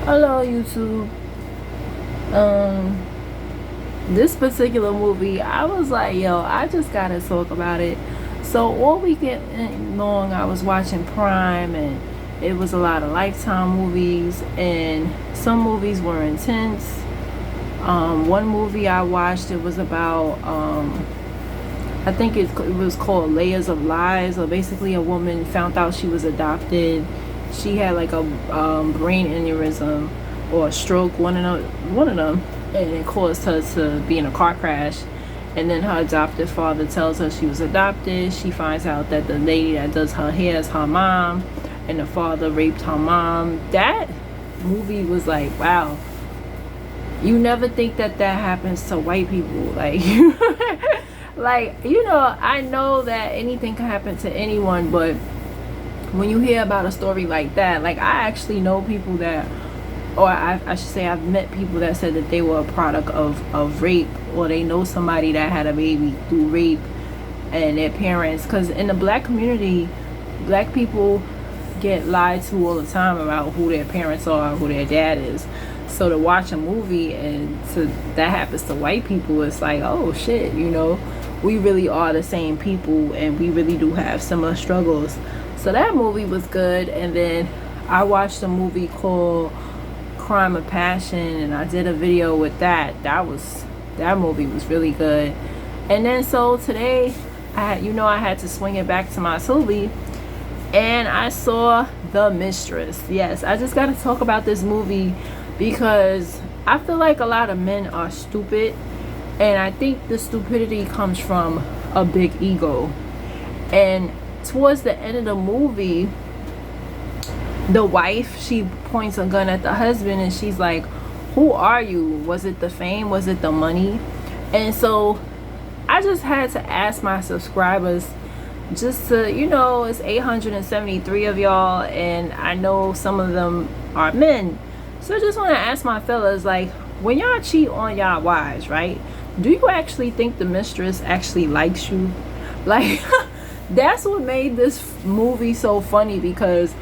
Hello YouTube. Um this particular movie, I was like, yo, I just gotta talk about it. So all weekend long I was watching Prime, and it was a lot of Lifetime movies, and some movies were intense. One movie I watched, it was about I think it was called Layers of Lies, or basically a woman found out she was adopted. She had like a brain aneurysm or a stroke, one of them, and it caused her to be in a car crash. And then her adopted father tells her she was adopted. She finds out that the lady that does her hair is her mom, and the father raped her mom. That movie was like, wow. You never think that happens to white people. Like, I know that anything can happen to anyone, but when you hear about a story like that, like, I actually know people that, or I should say I've met people that said that they were a product of rape, or they know somebody that had a baby through rape, and their parents, because in the black community, black people get lied to all the time about who their parents are, who their dad is. So to watch a movie and that happens to white people, it's like, oh shit, we really are the same people, and we really do have similar struggles. So that movie was good. And then I watched a movie called Crime of Passion, and I did a video with that. That movie was really good. And then so today I had to swing it back to my tubi, and I saw The Mistress. Yes, I just got to talk about this movie because I feel like a lot of men are stupid, and I think the stupidity comes from a big ego. And towards the end of the movie, the wife, she points a gun at the husband, and she's like, who are you? Was it the fame? Was it the money? And so I just had to ask my subscribers, just to, it's 873 of y'all, and I know some of them are men. So I just want to ask my fellas, like, when y'all cheat on y'all wives, right? Do you actually think the mistress actually likes you? Like, that's what made this movie so funny, because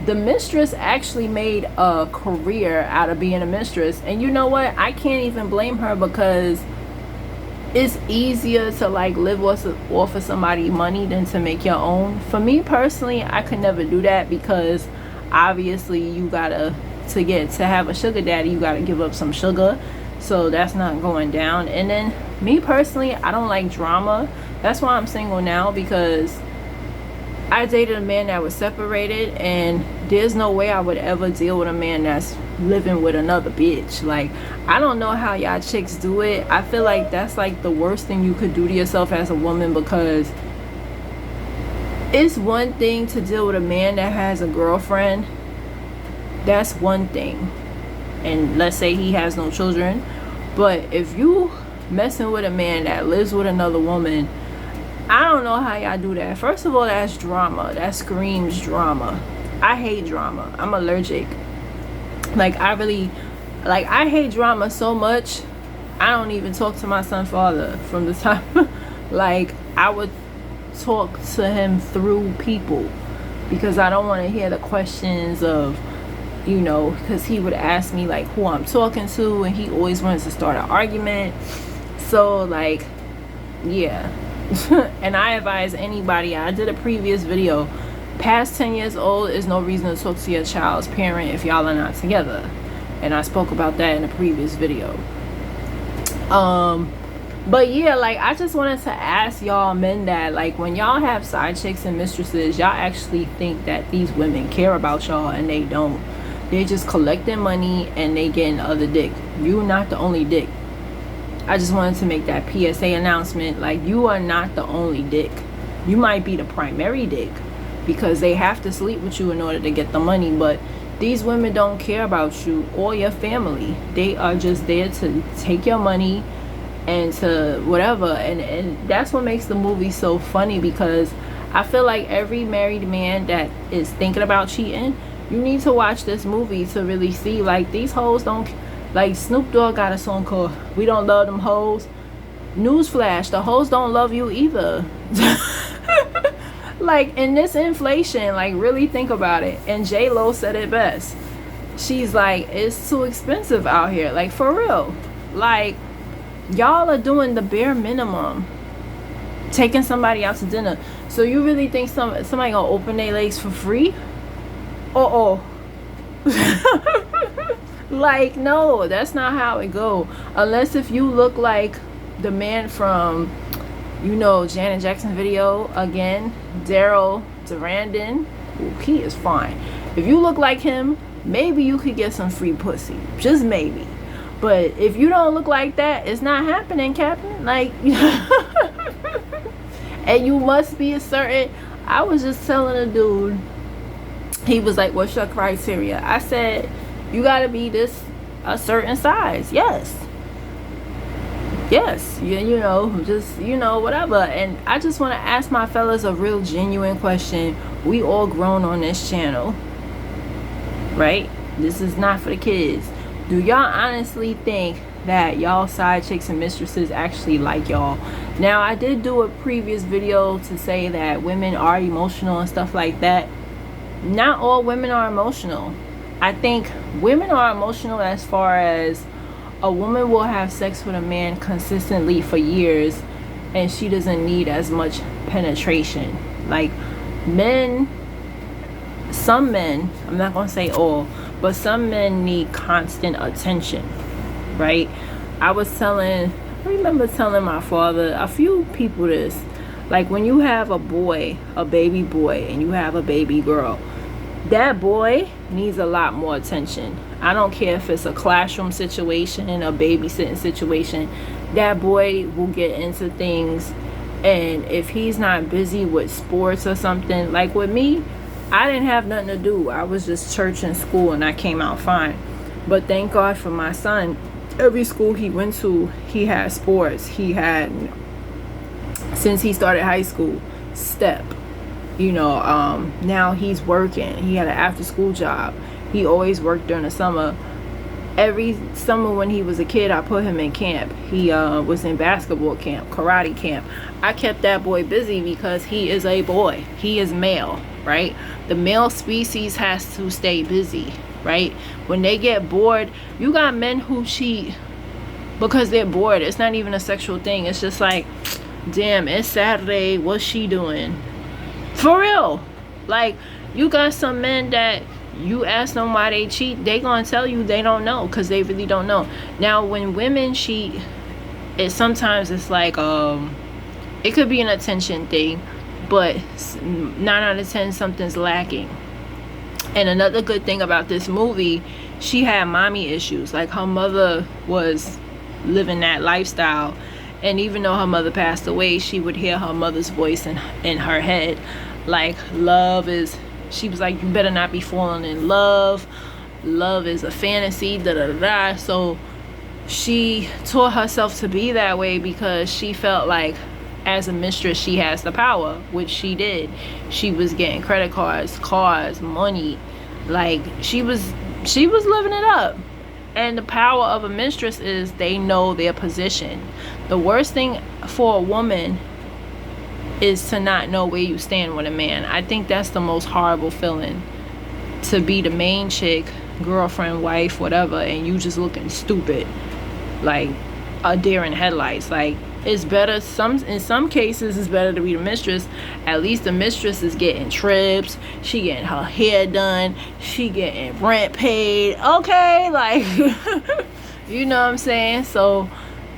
the mistress actually made a career out of being a mistress. And you know what? I can't even blame her, because it's easier to like live off of somebody's money than to make your own. For me personally, I could never do that, because obviously to have a sugar daddy, you gotta give up some sugar. So that's not going down. And then me personally, I don't like drama. That's why I'm single now, because I dated a man that was separated, and there's no way I would ever deal with a man that's living with another bitch. Like, I don't know how y'all chicks do it. I feel like that's like the worst thing you could do to yourself as a woman, because it's one thing to deal with a man that has a girlfriend. That's one thing, and let's say he has no children. But if you messing with a man that lives with another woman, I don't know how y'all do that. First of all, that's drama. That screams drama. I hate drama. I'm allergic. Like, I hate drama so much, I don't even talk to my son's father from the time like, I would talk to him through people, because I don't want to hear the questions of, because he would ask me like who I'm talking to, and he always wants to start an argument. So like, yeah. And I advise anybody, I did a previous video, past 10 years old is no reason to talk to your child's parent if y'all are not together, and I spoke about that in a previous video. But yeah, like, I just wanted to ask y'all men that, like, when y'all have side chicks and mistresses, y'all actually think that these women care about y'all, and they don't. They just collecting money and they getting other dick. You're not the only dick. I just wanted to make that PSA announcement. Like, you are not the only dick. You might be the primary dick, because they have to sleep with you in order to get the money. But these women don't care about you or your family. They are just there to take your money and to whatever. And that's what makes the movie so funny, because I feel like every married man that is thinking about cheating, you need to watch this movie to really see, like, these hoes don't, like, Snoop Dogg got a song called We Don't Love Them Hoes. Newsflash, the hoes don't love you either. Like, in this inflation, like, really think about it. And J-Lo said it best. she's like, it's too expensive out here, like for real. Like, y'all are doing the bare minimum, taking somebody out to dinner. So you really think somebody gonna open their legs for free? Like, no, that's not how it go. Unless if you look like the man from, you know, Janet Jackson video again, Daryl Durandon. Ooh, he is fine. If you look like him, maybe you could get some free pussy, just maybe. But if you don't look like that, it's not happening, Captain. Like, and you must be a certain. I was just telling a dude, he was like, what's your criteria? I said, you gotta be a certain size. Yes, you know, just, you know, whatever. And I just want to ask my fellas a real genuine question. We all grown on this channel, right? This is not for the kids. Do y'all honestly think that y'all side chicks and mistresses actually like y'all? Now, I did do a previous video to say that women are emotional and stuff like that. Not all women are emotional. I think women are emotional as far as a woman will have sex with a man consistently for years and she doesn't need as much penetration. Like, men, some men, I'm not gonna say all, but some men need constant attention, right? I remember telling my father, a few people this, like, when you have a boy, a baby boy, and you have a baby girl, that boy needs a lot more attention. I don't care if it's a classroom situation, a babysitting situation, that boy will get into things. And if he's not busy with sports or something, like with me, I didn't have nothing to do. I was just church and school and I came out fine. But thank God for my son. Every school he went to, he had sports. He had, since he started high school, step. You know, now he's working. He had an after school job. He always worked during the summer. Every summer when he was a kid, I put him in camp. He was in basketball camp, karate camp. I kept that boy busy because he is a boy. He is male, right? The male species has to stay busy, right? When they get bored, you got men who cheat because they're bored. It's not even a sexual thing. It's just like, damn, it's Saturday. What's she doing? For real. Like, you got some men that you ask them why they cheat, they gonna tell you they don't know, because they really don't know. Now, when women cheat, sometimes it's like, it could be an attention thing, but 9 out of 10 something's lacking. And another good thing about this movie, she had mommy issues. Like, her mother was living that lifestyle, and even though her mother passed away, she would hear her mother's voice in her head, like, love is, she was like, you better not be falling in love is a fantasy, da da da. So she taught herself to be that way because she felt like as a mistress she has the power, which she did. She was getting credit cards, cars, money. Like, she was living it up. And the power of a mistress is they know their position. The worst thing for a woman is to not know where you stand with a man. I think that's the most horrible feeling, to be the main chick, girlfriend, wife, whatever, and you just looking stupid like a deer in headlights. Like, it's better, in some cases it's better to be the mistress. At least the mistress is getting trips, she getting her hair done, she getting rent paid, okay, like you know what I'm saying? So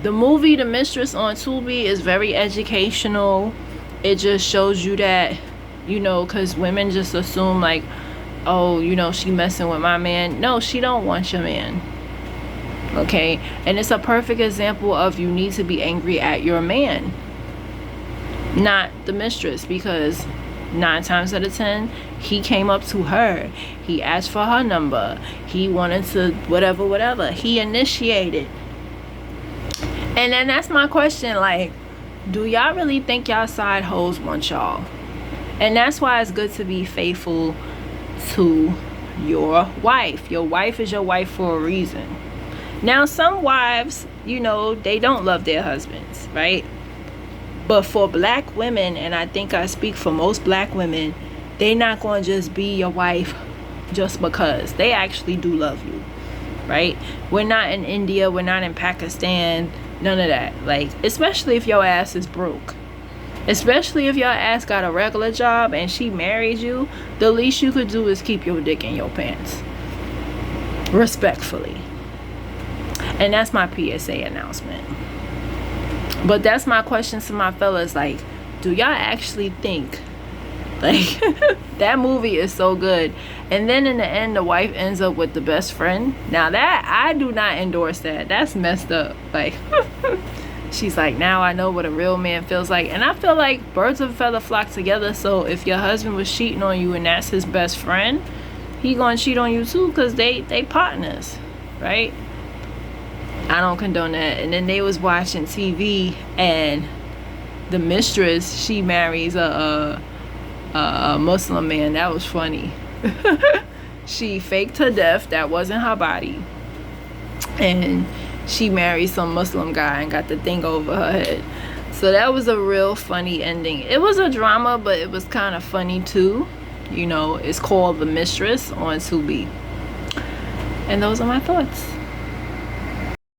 the movie The Mistress on Tubi is very educational. It just shows you that, you know, because women just assume like, oh, you know, she messing with my man. No, she don't want your man. Okay? And it's a perfect example of you need to be angry at your man, not the mistress, because 9 times out of 10 he came up to her, he asked for her number, he wanted to whatever, he initiated. And then that's my question, like, do y'all really think y'all side hoes want y'all? And that's why it's good to be faithful to your wife. Your wife is your wife for a reason. Now, some wives, you know, they don't love their husbands, right? But for black women, and I think I speak for most black women, they not going to just be your wife just because. They actually do love you, right? We're not in India, we're not in Pakistan, none of that. Like, especially if your ass is broke, especially if your ass got a regular job and she married you, the least you could do is keep your dick in your pants, respectfully. And that's my PSA announcement. But that's my question to my fellas. Like, do y'all actually think, like, that movie is so good, and then in the end the wife ends up with the best friend? Now that, I do not endorse that. That's messed up. Like, she's like, now I know what a real man feels like. And I feel like birds of a feather flock together. So if your husband was cheating on you and that's his best friend, he gonna cheat on you too, because they partners, right? I don't condone that. And then they was watching TV, and the mistress, she marries a Muslim man. That was funny. She faked her death. That wasn't her body. And she married some Muslim guy and got the thing over her head. So that was a real funny ending. It was a drama, but it was kind of funny too. You know, it's called The Mistress on Tubi. And those are my thoughts.